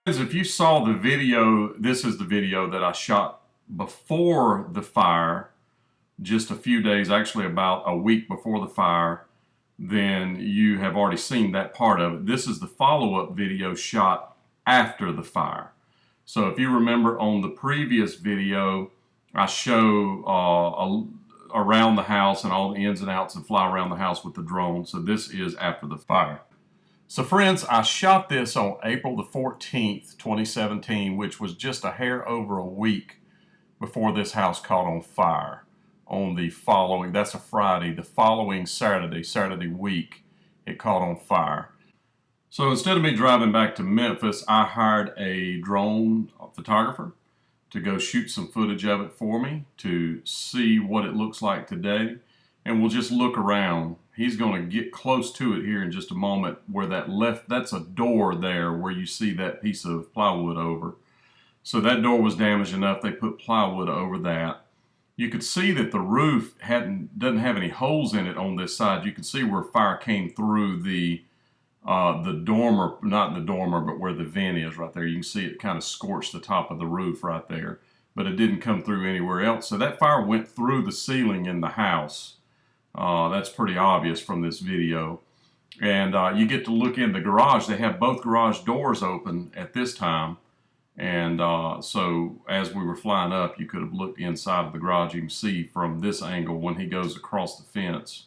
If you saw the video, this is the video that I shot before the fire, just a few days, actually about a week before the fire, then you have already seen that part of it. This is the follow-up video shot after the fire. So if you remember on the previous video, I show around the house and all the ins and outs and fly around the house with the drone. So this is after the fire. So friends, I shot this on April the 14th, 2017, which was just a hair over a week before this house caught on fire. On the following, that's a Friday, the following Saturday week, it caught on fire. So instead of me driving back to Memphis, I hired a drone photographer to go shoot some footage of it for me to see what it looks like today. And we'll just look around. He's going to get close to it here in just a moment where that's a door there where you see that piece of plywood over. So that door was damaged enough, they put plywood over that. You could see that the roof doesn't have any holes in it on this side. You can see where fire came through the dormer, not the dormer, but where the vent is right there. You can see it kind of scorched the top of the roof right there, but it didn't come through anywhere else. So that fire went through the ceiling in the house. That's pretty obvious from this video. And you get to look in the garage. They have both garage doors open at this time. And so as we were flying up, you could have looked inside of the garage. You can see from this angle when he goes across the fence,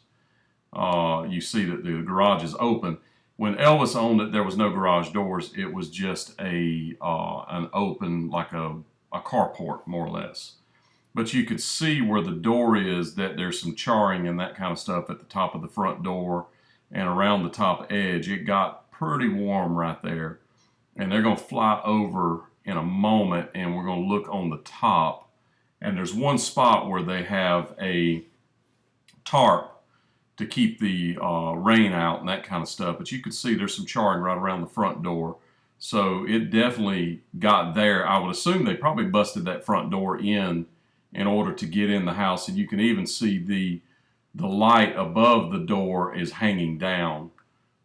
you see that the garage is open. When Elvis owned it, there was no garage doors. It was just an open, like a carport, more or less. But you could see where the door is that there's some charring and that kind of stuff at the top of the front door and around the top edge. It got pretty warm right there. And they're going to fly over in a moment, and we're going to look on the top. And there's one spot where they have a tarp to keep the rain out and that kind of stuff. But you could see there's some charring right around the front door. So it definitely got there. I would assume they probably busted that front door in order to get in the house. And you can even see the light above the door is hanging down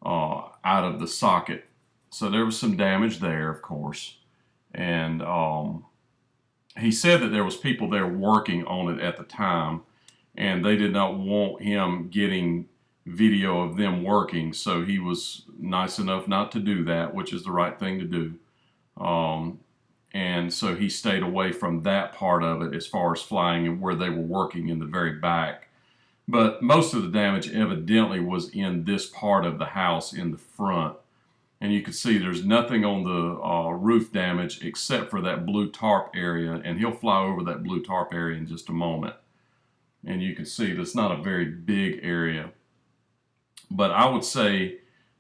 out of the socket. So there was some damage there, of course. And he said that there was people there working on it at the time, and they did not want him getting video of them working, so he was nice enough not to do that, which is the right thing to do. And so he stayed away from that part of it as far as flying and where they were working in the very back. But most of the damage evidently was in this part of the house in the front. And you can see there's nothing on the roof damage except for that blue tarp area. And he'll fly over that blue tarp area in just a moment. And you can see that's not a very big area. But I would say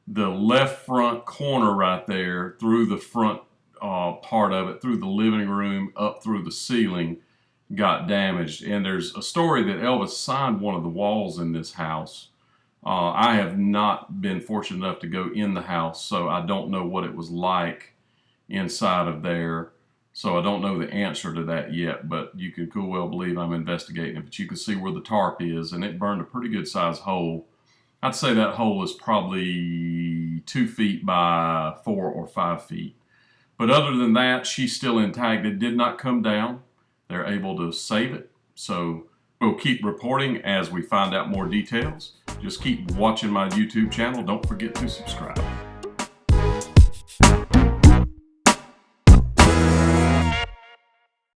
the left front corner right there through the front part of it, through the living room, up through the ceiling, got damaged. And there's a story that Elvis signed one of the walls in this house. I have not been fortunate enough to go in the house, so I don't know what it was like inside of there. So I don't know the answer to that yet, but you can cool well believe I'm investigating it. But you can see where the tarp is, and it burned a pretty good sized hole. I'd say that hole is probably 2 feet by 4 or 5 feet. But other than that, she's still intact. It did not come down. They're able to save it. So we'll keep reporting as we find out more details. Just keep watching my YouTube channel. Don't forget to subscribe.